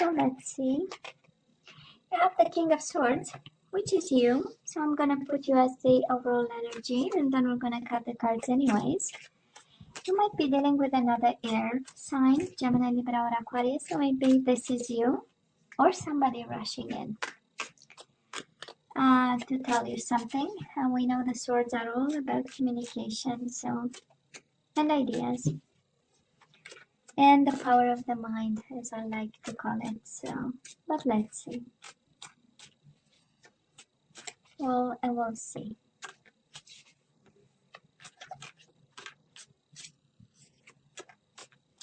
So let's see. You have the King of Swords, which is you. So I'm gonna put you as the overall energy, and then we're gonna cut the cards anyways. You might be dealing with another air sign, Gemini, Libra, or Aquarius. So maybe this is you or somebody rushing in to tell you something. And we know the swords are all about communication, so, and ideas. And the power of the mind, as I like to call it. So, but let's see. Well, I will see.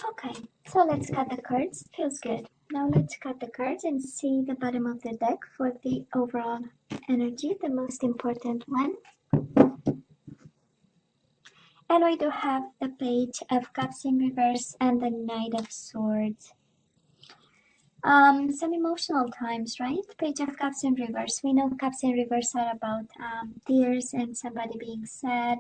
Okay, so let's cut the cards. Feels good. Now let's cut the cards and see the bottom of the deck for the overall energy, the most important one. And we do have the Page of Cups in reverse and the Knight of Swords. Some emotional times, right? Page of Cups in reverse. We know Cups in reverse are about tears and somebody being sad.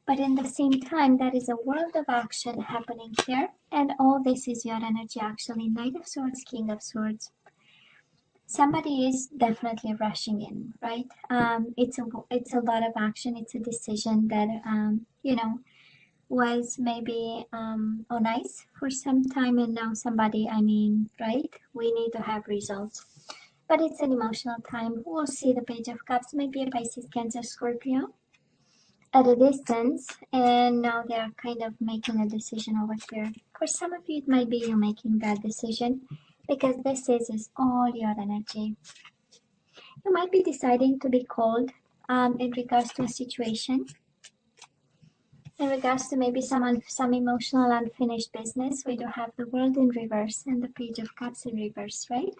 But in the same time, there is a world of action happening here. And all this is your energy actually. Knight of Swords, King of Swords. Somebody is definitely rushing in, right? It's a lot of action. It's a decision that, was maybe on ice for some time, and now somebody, right? We need to have results. But it's an emotional time. We'll see the Page of Cups, maybe a Pisces, Cancer, Scorpio at a distance, and now they're kind of making a decision over here. For some of you, it might be you making that decision, because this is all your energy. You might be deciding to be cold in regards to a situation, in regards to maybe some emotional unfinished business. We do have the World in reverse and the Page of Cups in reverse, right?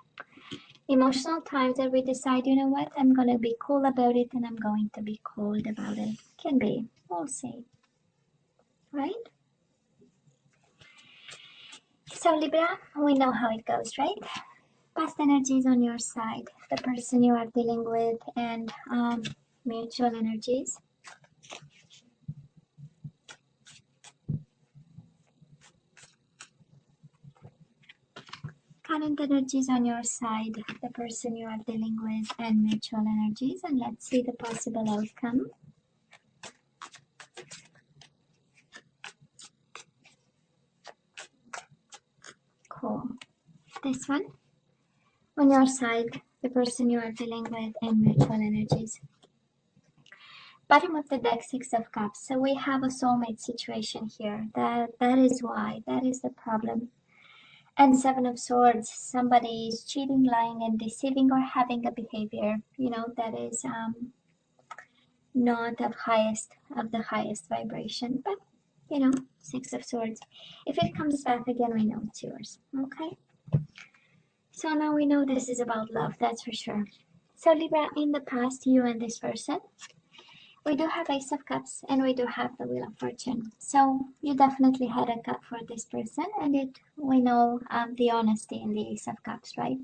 Emotional times that we decide, you know what, I'm going to be cool about it and I'm going to be cold about it. Can be. We'll see. Right? So Libra, we know how it goes, right? Past energies on your side, the person you are dealing with, and mutual energies. Current energies on your side, the person you are dealing with, and mutual energies. And let's see the possible outcome. Cool. This one. On your side, the person you are dealing with, and mutual energies. Bottom of the deck, Six of Cups. So we have a soulmate situation here. That is why. That is the problem. And Seven of Swords. Somebody is cheating, lying, and deceiving, or having a behavior, that is not of the highest vibration. But, Six of Swords. If it comes back again, we know it's yours. Okay? So now we know this is about love, that's for sure. So Libra, in the past, you and this person, we do have Ace of Cups and we do have the Wheel of Fortune. So you definitely had a cup for this person, and we know the honesty in the Ace of Cups, right?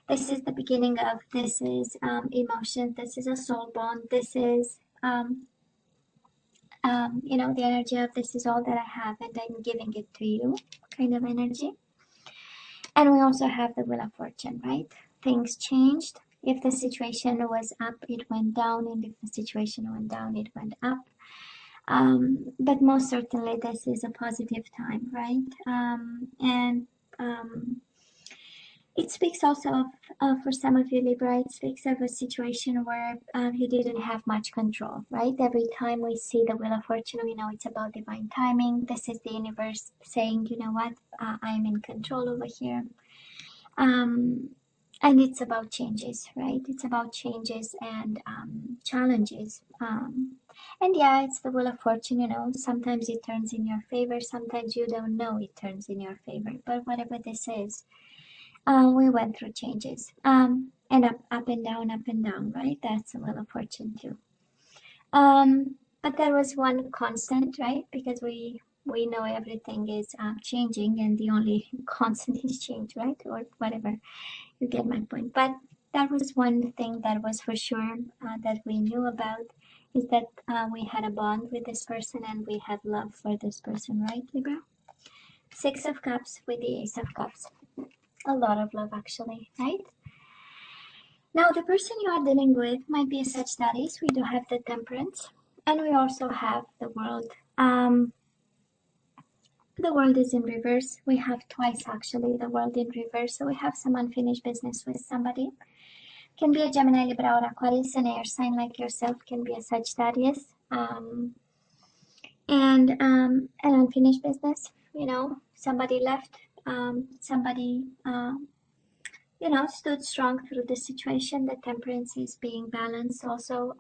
This is the beginning of, this is emotion, this is a soul bond, this is, the energy of this is all that I have and I'm giving it to you kind of energy. And we also have the Wheel of Fortune, right? Things changed. If the situation was up, it went down. And if the situation went down, it went up. But most certainly, this is a positive time, right? It speaks also of, for some of you, Libra, it speaks of a situation where you didn't have much control, right? Every time we see the Wheel of Fortune, we know it's about divine timing. This is the universe saying, you know what, I'm in control over here. And it's about changes, right? It's about changes and challenges. And yeah, it's the Wheel of Fortune, sometimes it turns in your favor, sometimes you don't know it turns in your favor. But whatever this is, we went through changes. And up and down, right? That's the Wheel of Fortune too. But there was one constant, right? Because we know everything is changing, and the only constant is change, right? Or whatever. You get my point. But that was one thing that was for sure that we knew about, is that we had a bond with this person and we had love for this person, right, Libra? Six of Cups with the Ace of Cups. A lot of love, actually, right? Now, the person you are dealing with might be a Sagittarius. We do have the Temperance, and we also have the World. The World is in reverse. We have twice, actually, the World in reverse. So we have some unfinished business with somebody. Can be a Gemini, Libra, or Aquarius, an air sign like yourself. Can be a Sagittarius. And an unfinished business. Somebody left. Somebody stood strong through the situation. The Temperance is being balanced also,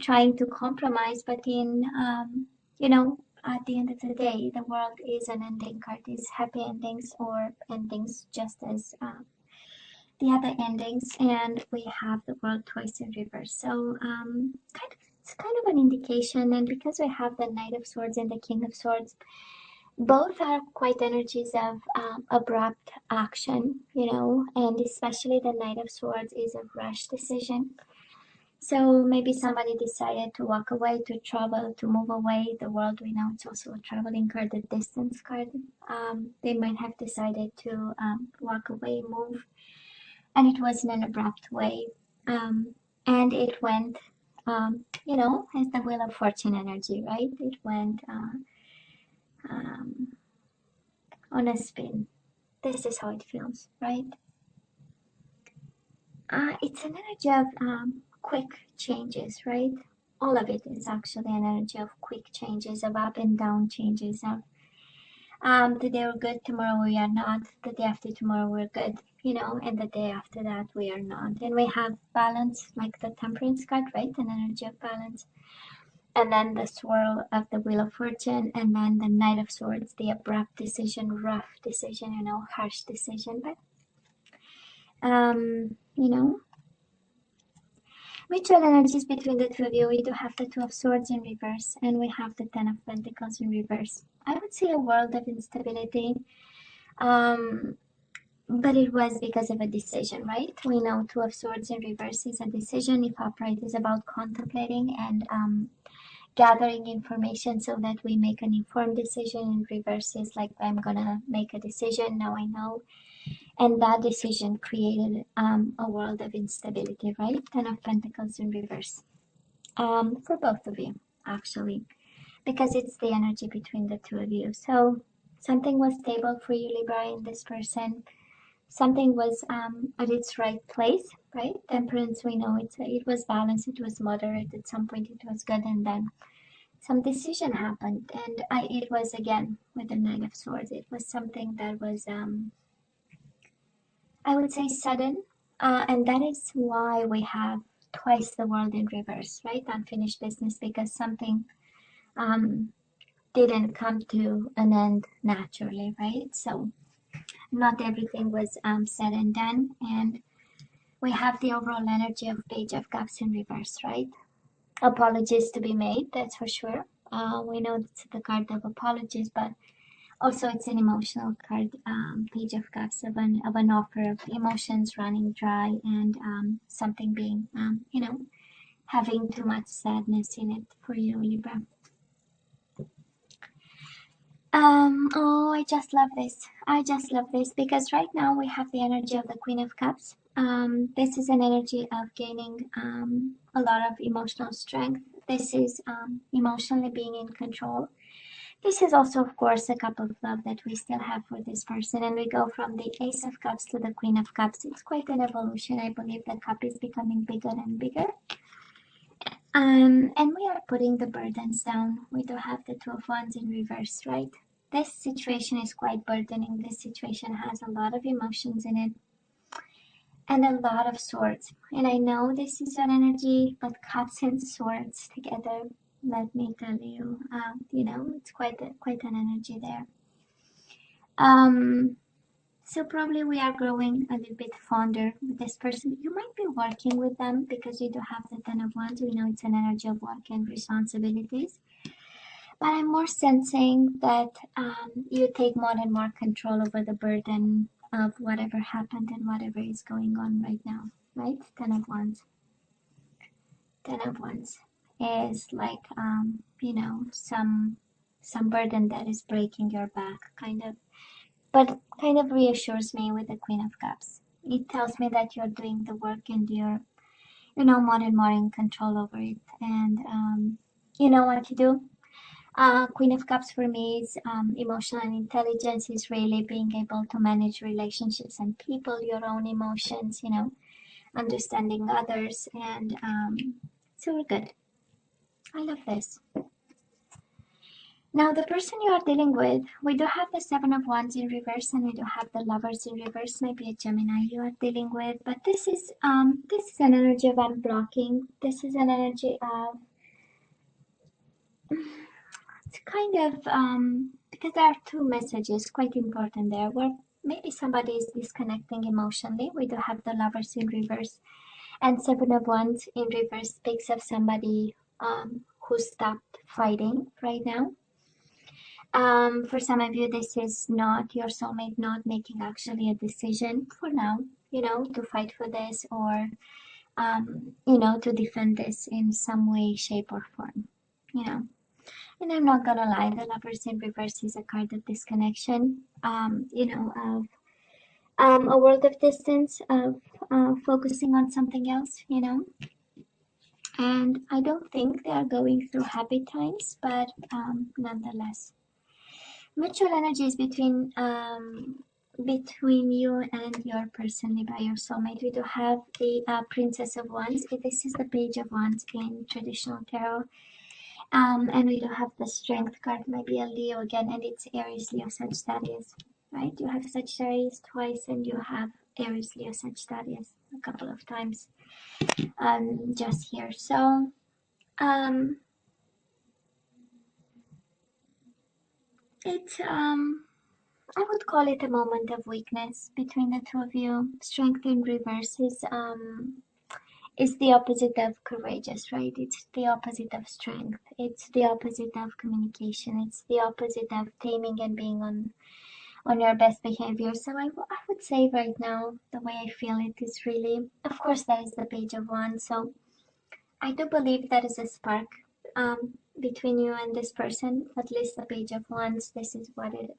trying to compromise, but at the end of the day, the World is an ending card, is happy endings or endings just as the other endings, and we have the World twice in reverse. So it's kind of an indication, and because we have the Knight of Swords and the King of Swords, both are quite energies of abrupt action, and especially the Knight of Swords is a rash decision. So maybe somebody decided to walk away, to travel, to move away. The World, we know it's also a traveling card, a distance card. They might have decided to walk away, move, and it was in an abrupt way. And it went, as the Wheel of Fortune energy, right? It went on a spin. This is how it feels, right? It's an energy of quick changes, right? All of it is actually an energy of quick changes, of up and down changes, of today we're good, tomorrow we are not, the day after tomorrow we're good, and the day after that we are not. And we have balance, like the Temperance card, right? An energy of balance. And then the swirl of the Wheel of Fortune, and then the Knight of Swords, the abrupt decision, rough decision, harsh decision. But, mutual energies between the two of you. We do have the Two of Swords in reverse, and we have the Ten of Pentacles in reverse. I would say a world of instability, but it was because of a decision, right? We know Two of Swords in reverse is a decision. If upright is about contemplating and gathering information so that we make an informed decision. In reverse is like, I'm gonna make a decision, now I know. And that decision created a world of instability, right? Ten of Pentacles in reverse. For both of you, actually, because it's the energy between the two of you. So something was stable for you, Libra, in this person. Something was at its right place, right? Temperance, we know it was balanced, it was moderate. At some point it was good, and then some decision happened, and it was again with the Knight of Swords. It was something that was I would say sudden, and that is why we have twice the World in reverse, right? Unfinished business, because something didn't come to an end naturally, right? So not everything was said and done, and we have the overall energy of Page of Cups in reverse, right? Apologies to be made, that's for sure. We know it's the card of apologies, but also it's an emotional card, Page of Cups, of an offer of emotions running dry, and something being, having too much sadness in it for you, Libra. Oh, I just love this. I just love this because right now we have the energy of the Queen of Cups. This is an energy of gaining a lot of emotional strength. This is emotionally being in control. This is also, of course, a cup of love that we still have for this person. And we go from the Ace of Cups to the Queen of Cups. It's quite an evolution. I believe the cup is becoming bigger and bigger. And we are putting the burdens down. We do have the Two of Wands in reverse, right? This situation is quite burdening. This situation has a lot of emotions in it and a lot of swords. And I know this is an energy, but cups and swords together, let me tell you, it's quite an energy there. So probably we are growing a little bit fonder with this person. You might be working with them because you do have the Ten of Wands. We know it's an energy of work and responsibilities. But I'm more sensing that you take more and more control over the burden of whatever happened and whatever is going on right now, right? Ten of Wands. Ten of Wands is like, some burden that is breaking your back, kind of. but kind of reassures me with the Queen of Cups. It tells me that you're doing the work and you're, more and more in control over it. And you know what to do. Queen of Cups for me is emotional intelligence, is really being able to manage relationships and people, your own emotions, understanding others, and so we're good. I love this. Now, the person you are dealing with, we do have the Seven of Wands in reverse, and we do have the Lovers in reverse. Maybe a Gemini you are dealing with, but this is an energy of unblocking. This is an energy of it's kind of because there are two messages quite important there. Where maybe somebody is disconnecting emotionally. We do have the Lovers in reverse, and Seven of Wands in reverse speaks of somebody who stopped fighting right now. For some of you, this is not your soulmate not making actually a decision for now, to fight for this or, to defend this in some way, shape, or form, And I'm not gonna lie, the Lovers in reverse is a card of disconnection, of a world of distance, of focusing on something else, And I don't think they are going through happy times, but nonetheless. Mutual energies between you and your person, Libra, your soulmate. We do have the Princess of Wands. This is the Page of Wands in traditional tarot. And we do have the Strength card, maybe a Leo again, and it's Aries, Leo, Sagittarius, right? You have Sagittarius twice, and you have Aries, Leo, Sagittarius a couple of times just here. So, it's I would call it a moment of weakness between the two of you. Strength in reverse is the opposite of courageous, right? It's the opposite of strength. It's the opposite of communication. It's the opposite of taming and being on your best behavior. So I would say right now, the way I feel it is really, of course, that is the Page of Wands. So I do believe that is a spark between you and this person. At least the Page of Wands, this is what it,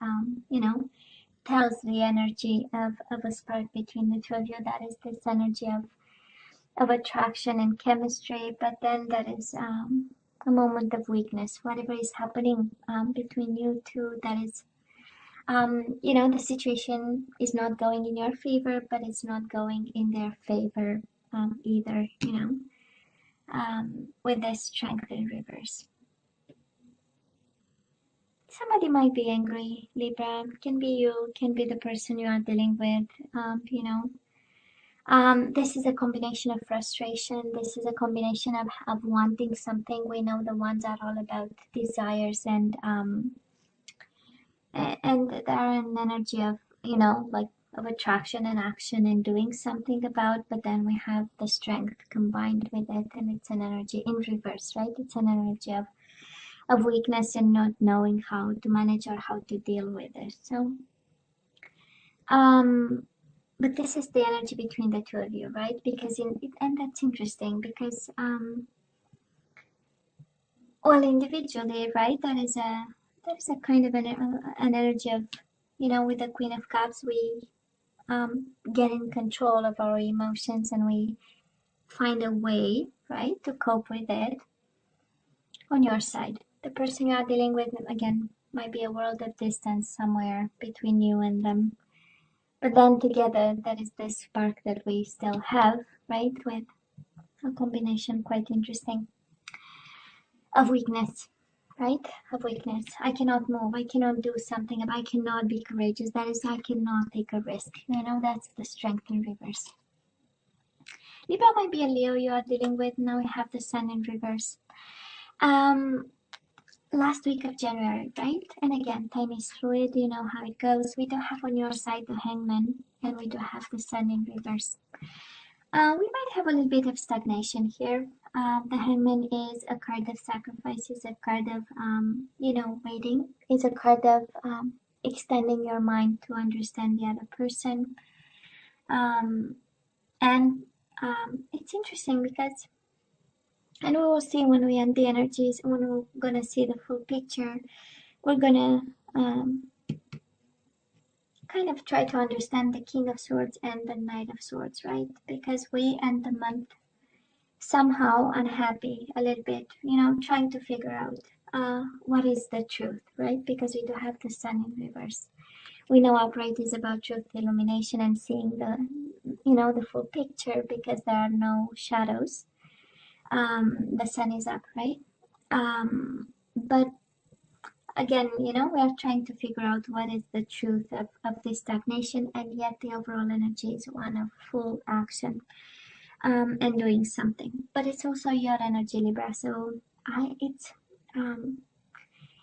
tells the energy of a spark between the two of you. That is this energy of attraction and chemistry, but then that is a moment of weakness. Whatever is happening between you two, that is, the situation is not going in your favor, but it's not going in their favor either, with this Strength in reverse. Somebody might be angry, Libra. Can be you, can be the person you are dealing with, this is a combination of frustration. This is a combination of wanting something. We know the ones are all about desires and they're an energy of, of attraction and action and doing something about, but then we have the Strength combined with it, and it's an energy in reverse, right? It's an energy of weakness and not knowing how to manage or how to deal with it. So, but this is the energy between the two of you, right? Because and that's interesting because, well, individually, right? That is a kind of an energy of, with the Queen of Cups, we get in control of our emotions and we find a way, right, to cope with it. On your side, the person you are dealing with, again, might be a world of distance somewhere between you and them. But then together, that is the spark that we still have, right? With a combination quite interesting of weakness, right? Of weakness. I cannot move. I cannot do something. I cannot be courageous. That is, I cannot take a risk. That's the Strength in reverse. Libra might be a Leo you are dealing with. Now we have the Sun in reverse. Last week of January, right? And again, time is fluid, you know how it goes. We do have on your side the Hangman, and we do have the Sun in reverse. We might have a little bit of stagnation here. The Hangman is a card of sacrifice, is a card of, waiting. It's a card of extending your mind to understand the other person. It's interesting because, and we will see when we end the energies, when we're gonna see the full picture, we're gonna kind of try to understand the King of Swords and the Knight of Swords, right? Because we end the month somehow unhappy a little bit, you know, trying to figure out what is the truth, right? Because we do have the Sun in reverse. We know upright is about truth, illumination, and seeing the, you know, the full picture because there are no shadows. The Sun is upright. But again, you know, we are trying to figure out what is the truth of this stagnation, and yet the overall energy is one of full action and doing something. But it's also your energy, Libra. So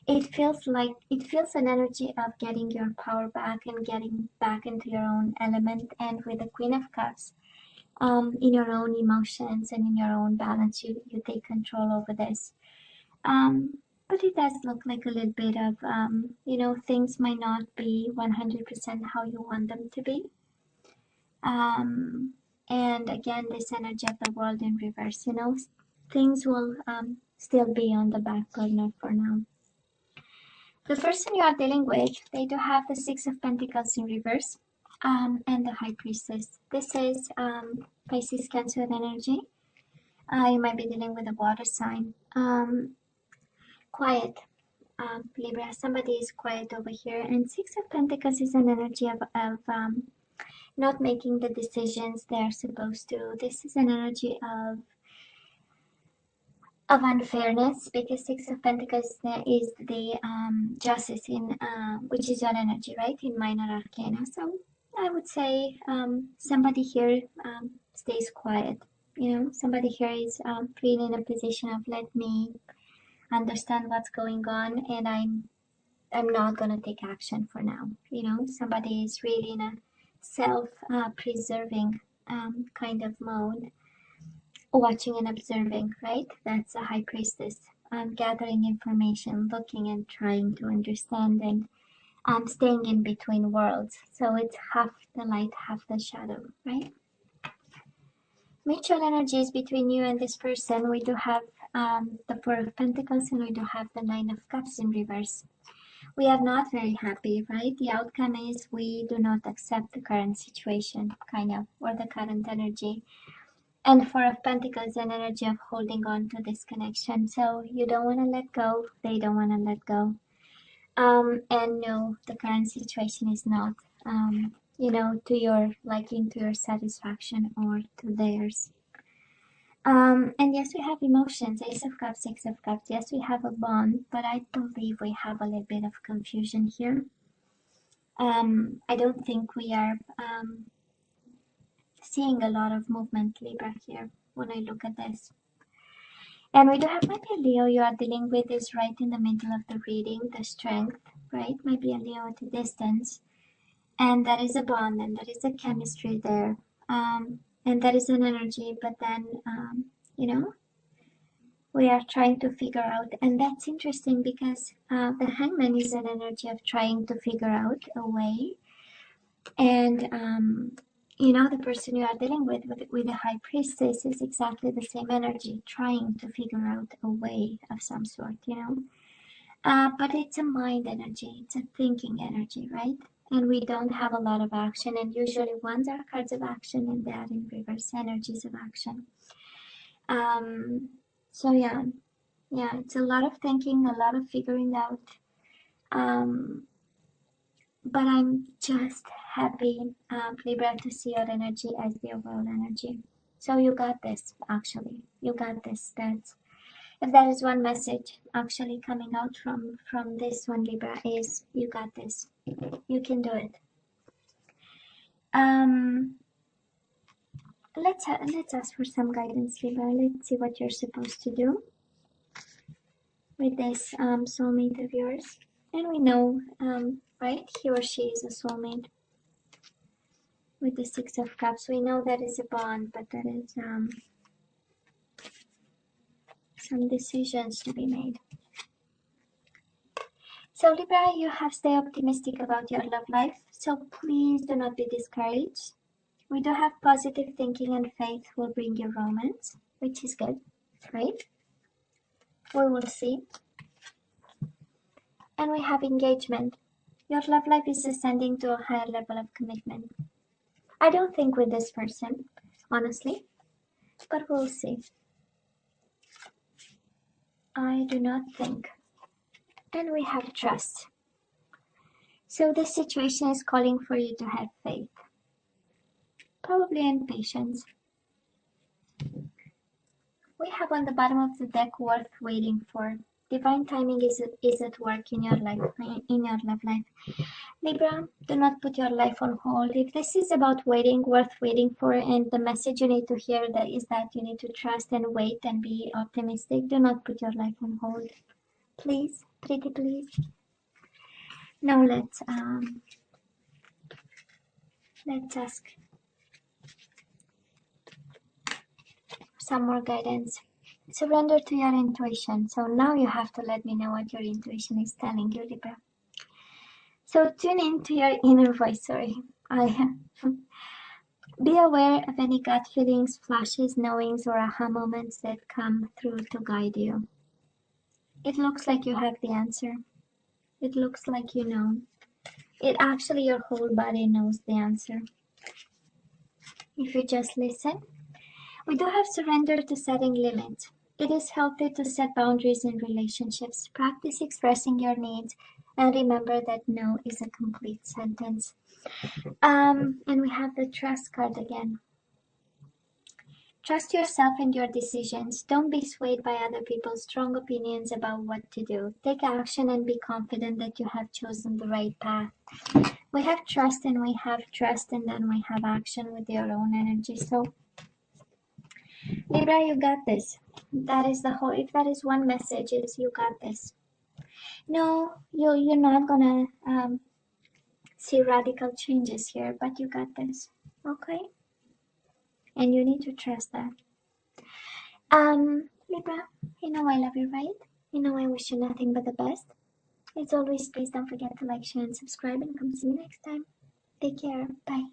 it feels an energy of getting your power back and getting back into your own element. And with the Queen of Cups, in your own emotions and in your own balance, you take control over this. But it does look like a little bit of, you know, things might not be 100% how you want them to be. And again, this energy of the world in reverse, you know, things will still be on the back burner for now. The person you are dealing with, they do have the Six of Pentacles in reverse and the High Priestess. This is Pisces, Cancer energy. You might be dealing with a water sign. Quiet. Libra, somebody is quiet over here, and Six of Pentacles is an energy of not making the decisions they're supposed to. This is an energy of unfairness, because Six of Pentacles is the justice in which is your energy, right, in minor arcana. So I would say somebody here stays quiet. You know, somebody here is really in a position of, let me understand what's going on, and I'm not gonna take action for now. You know, somebody is really in a self-preserving kind of mode, watching and observing, right? That's a High Priestess. Gathering information, looking and trying to understand, and staying in between worlds. So it's half the light, half the shadow, right? Mutual energies between you and this person. We do have the Four of Pentacles, and we do have the Nine of Cups in reverse. We are not very happy, right? The outcome is we do not accept the current situation, kind of, or the current energy. And Four of Pentacles, an energy of holding on to this connection. So you don't want to let go, they don't want to let go. And no, the current situation is not, you know, to your liking, to your satisfaction, or to theirs. And yes, we have emotions, Ace of Cups, Six of Cups. Yes, we have a bond, but I believe we have a little bit of confusion here. I don't think we are seeing a lot of movement, Libra, here when I look at this. And we do have maybe a Leo you are dealing with is right in the middle of the reading, the Strength, right? Maybe a Leo at a distance. And that is a bond, and that is a chemistry there. And that is an energy, but then, you know, we are trying to figure out, and that's interesting because the Hangman is an energy of trying to figure out a way. And you know, the person you are dealing with the High Priestess is exactly the same energy, trying to figure out a way of some sort, you know. But it's a mind energy, it's a thinking energy, right? And we don't have a lot of action, and usually ones are cards of action, and they are in reverse energies of action. So yeah, it's a lot of thinking, a lot of figuring out. But I'm just happy, Libra, to see your energy as the overall energy. So you got this, actually. You got this. That's, if there is one message actually coming out from this one, Libra, is you got this. You can do it. Let's ask for some guidance, Libra. Let's see what you're supposed to do with this soulmate of yours. And we know, right, he or she is a soulmate. With the Six of Cups, we know that is a bond, but there is some decisions to be made. So Libra, you have stay optimistic about your love life, so please do not be discouraged. We do have positive thinking, and faith will bring you romance, which is good, right? We will see. And we have engagement. Your love life is ascending to a higher level of commitment. I don't think with this person, honestly, but we'll see. I do not think. And we have trust. So this situation is calling for you to have faith. Probably in patience. We have on the bottom of the deck worth waiting for. Divine timing is at work in your life, in your love life. Libra, do not put your life on hold. If this is about waiting, worth waiting for, and the message you need to hear is that you need to trust and wait and be optimistic, do not put your life on hold. Please, pretty please. Now let's ask some more guidance. Surrender to your intuition. So now you have to let me know what your intuition is telling you, Libra. So tune into your inner voice. Sorry, be aware of any gut feelings, flashes, knowings, or aha moments that come through to guide you. It looks like you have the answer. It looks like you know. It actually, your whole body knows the answer. If you just listen. We do have surrender to setting limits. It is healthy to set boundaries in relationships. Practice expressing your needs and remember that no is a complete sentence. And we have the trust card again. Trust yourself and your decisions. Don't be swayed by other people's strong opinions about what to do. Take action and be confident that you have chosen the right path. We have trust and we have trust and then we have action with your own energy. So Libra, you got this. That is the whole, if that is one message, is you got this. No, you're not gonna see radical changes here, but you got this. Okay? And you need to trust that. Libra, you know I love you, right? You know I wish you nothing but the best. As always, please don't forget to like, share, and subscribe, and come see me next time. Take care. Bye.